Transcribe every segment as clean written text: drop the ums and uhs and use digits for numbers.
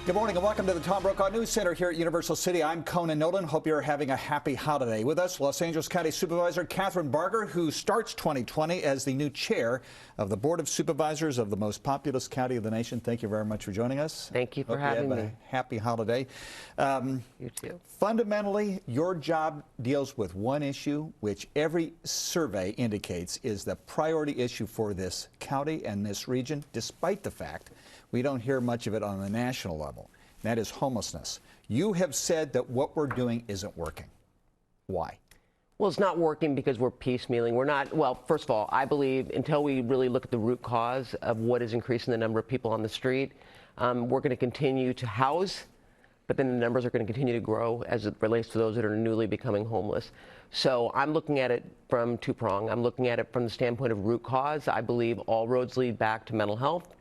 Good morning and welcome to the Tom Brokaw News Center here at Universal City. I'm Conan Nolan. Hope you're having a happy holiday. With us, Los Angeles County Supervisor Kathryn Barger, who starts 2020 as the new chair of the Board of Supervisors of the most populous county of the nation. Thank you very much for joining us. Thank you for having me. A happy holiday. You too. Fundamentally, your job deals with one issue, which every survey indicates is the priority issue for this county and this region, despite the fact we don't hear much of it on the national level. That is homelessness. You have said that what we're doing isn't working. Why? Well, it's not working because we're piecemealing. We're not, well, first of all, I believe until we really look at the root cause of what is increasing the number of people on the street, we're going to continue to house, but then the numbers are going to continue to grow as it relates to those that are newly becoming homeless. So I'm looking at it from two-pronged. I'm looking at it from the standpoint of root cause. I believe all roads lead back to mental health.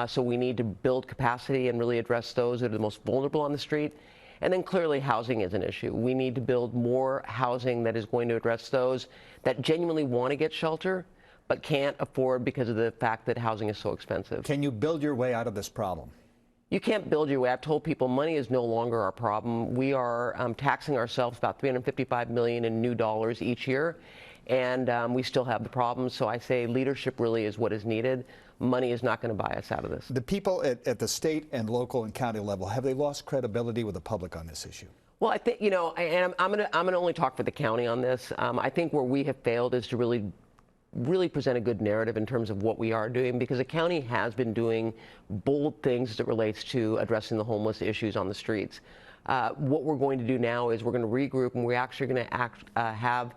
So we need to build capacity and really address those that are the most vulnerable on the street. And then clearly housing is an issue. We need to build more housing that is going to address those that genuinely want to get shelter but can't afford because of the fact that housing is so expensive. Can you build your way out of this problem? You can't build your way. I've told people money is no longer our problem. We are taxing ourselves about $355 million in new dollars each year, and we still have the problem. So I say leadership really is what is needed. Money is not going to buy us out of this. The people at the state and local and county level, have they lost credibility with the public on this issue? Well, I think, you know, and I'm gonna only talk for the county on this. I think where we have failed is to really present a good narrative in terms of what we are doing, because the county has been doing bold things as it relates to addressing the homeless issues on the streets. What we're going to do now is we're going to regroup, and we're actually going to have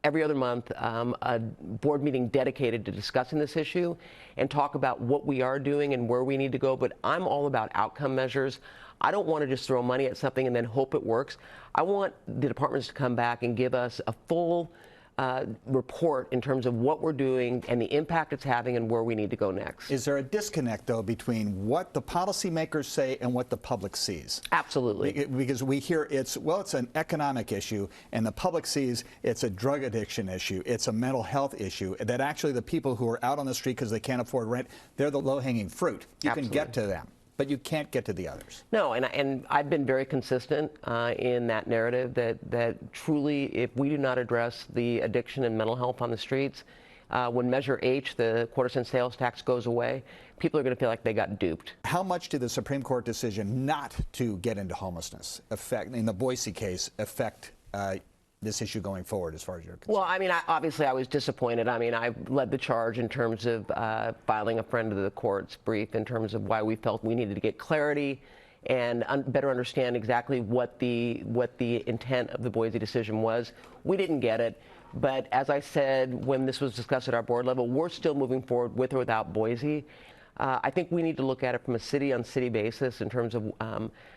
every other month a board meeting dedicated to discussing this issue and talk about what we are doing and where we need to go. But I'm all about outcome measures. I don't want to just throw money at something and then hope it works. I want the departments to come back and give us a full report in terms of what we're doing and the impact it's having and where we need to go next. Is there a disconnect, though, between what the policymakers say and what the public sees? Absolutely. Because we hear it's an economic issue, and the public sees it's a drug addiction issue, it's a mental health issue, that actually the people who are out on the street because they can't afford rent, they're the low-hanging fruit. You Absolutely. can get to them, but you can't get to the others. No, and I've been very consistent in that narrative that truly, if we do not address the addiction and mental health on the streets, when Measure H, the quarter-cent sales tax, goes away, people are going to feel like they got duped. How much did the Supreme Court decision not to get into homelessness affect, in the Boise case, affect this issue going forward as far as you're concerned? Well, I mean, obviously I was disappointed. I mean, I led the charge in terms of filing a friend of the court's brief in terms of why we felt we needed to get clarity and better understand exactly what the intent of the Boise decision was. We didn't get it, but as I said when this was discussed at our board level, we're still moving forward with or without Boise. I think we need to look at it from a city-on-city basis in terms of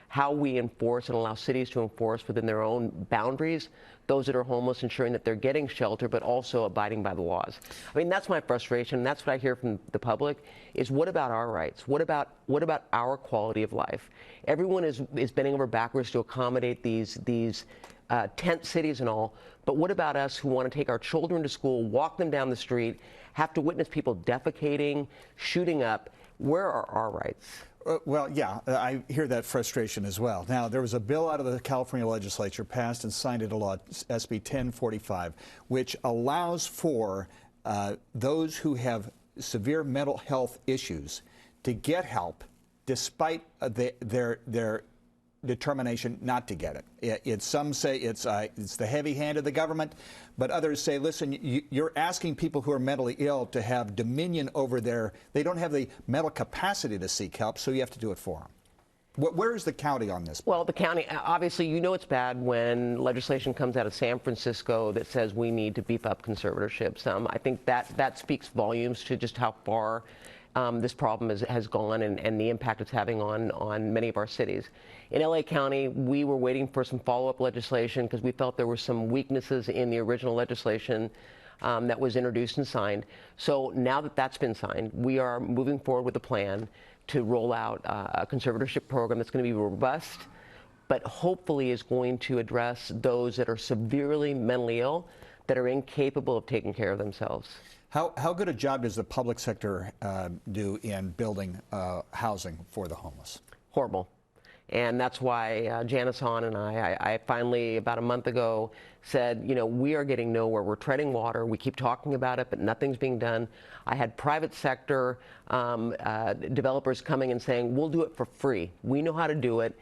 how we enforce and allow cities to enforce within their own boundaries those that are homeless, ensuring that they're getting shelter, but also abiding by the laws. I mean, that's my frustration. And that's what I hear from the public is, what about our rights? What about our quality of life? Everyone is bending over backwards to accommodate these tent cities and all, but what about us who want to take our children to school, walk them down the street, have to witness people defecating, shooting up? Where are our rights? Well, yeah, I hear that frustration as well. Now, there was a bill out of the California legislature passed and signed into law, SB 1045, which allows for those who have severe mental health issues to get help despite their determination not to get it. Some say it's the heavy hand of the government, but others say, listen, you're asking people who are mentally ill to have dominion over they don't have the mental capacity to seek help, so you have to do it for them. Where is the county on this? Well, the county, obviously, you know it's bad when legislation comes out of San Francisco that says we need to beef up conservatorships. I think that speaks volumes to just how far this problem has gone and the impact it's having on many of our cities. In LA County, we were waiting for some follow-up legislation because we felt there were some weaknesses in the original legislation that was introduced and signed. So now that that's been signed, we are moving forward with a plan to roll out a conservatorship program that's going to be robust, but hopefully is going to address those that are severely mentally ill, that are incapable of taking care of themselves. How good a job does the public sector do in building housing for the homeless? Horrible. And that's why Janice Hahn and I finally, about a month ago, said, you know, we are getting nowhere. We're treading water. We keep talking about it, but nothing's being done. I had private sector developers coming and saying, we'll do it for free. We know how to do it.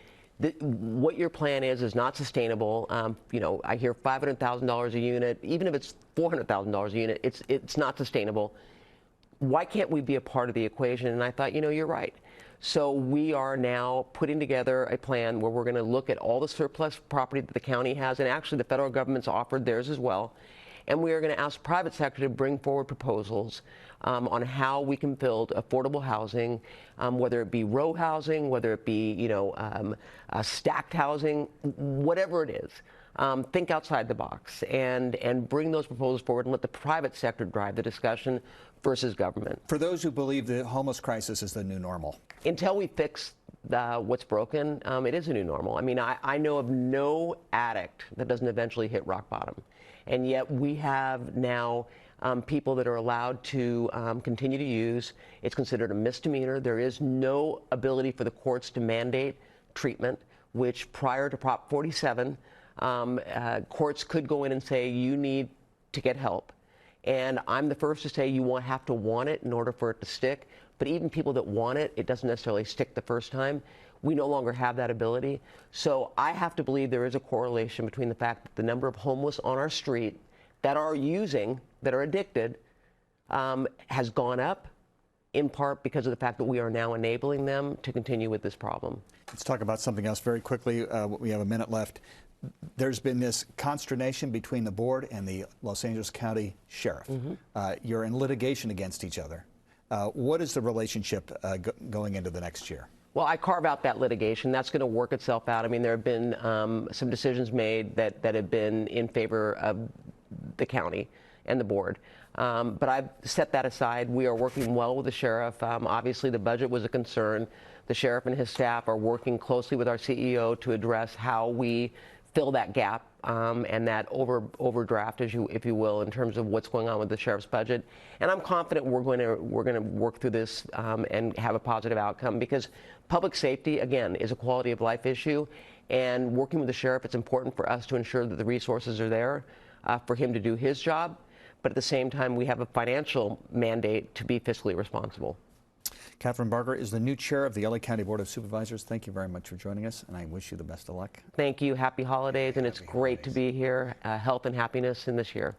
What your plan is not sustainable. You know, I hear $500,000 a unit. Even if it's $400,000 a unit, it's not sustainable. Why can't we be a part of the equation? And I thought, you know, you're right. So we are now putting together a plan where we're going to look at all the surplus property that the county has, and actually the federal government's offered theirs as well. And we are going to ask private sector to bring forward proposals on how we can build affordable housing, whether it be row housing, whether it be, you know, stacked housing, whatever it is. Think outside the box and bring those proposals forward and let the private sector drive the discussion versus government. For those who believe the homeless crisis is the new normal. Until we fix what's broken, it is a new normal. I mean, I know of no addict that doesn't eventually hit rock bottom. And yet we have now people that are allowed to continue to use. It's considered a misdemeanor. There is no ability for the courts to mandate treatment, which prior to Prop 47, courts could go in and say, you need to get help. And I'm the first to say you won't have to want it in order for it to stick. But even people that want it, it doesn't necessarily stick the first time. We no longer have that ability. So I have to believe there is a correlation between the fact that the number of homeless on our street that are using, that are addicted, has gone up, in part because of the fact that we are now enabling them to continue with this problem. Let's talk about something else very quickly. We have a minute left. There's been this consternation between the board and the Los Angeles County Sheriff. You're in litigation against each other. What is the relationship going into the next year? Well, I carve out that litigation. That's going to work itself out. I mean, there have been some decisions made that have been in favor of the county and the board. But I've set that aside. We are working well with the sheriff. Obviously, the budget was a concern. The sheriff and his staff are working closely with our CEO to address how we fill that gap and that overdraft, if you will, in terms of what's going on with the sheriff's budget. And I'm confident we're going to work through this and have a positive outcome, because public safety, again, is a quality of life issue. And working with the sheriff, it's important for us to ensure that the resources are there for him to do his job. But at the same time, we have a financial mandate to be fiscally responsible. Kathryn Barger is the new chair of the LA County Board of Supervisors. Thank you very much for joining us, and I wish you the best of luck. Thank you. Happy holidays, and it's great to be here. Health and happiness in this year.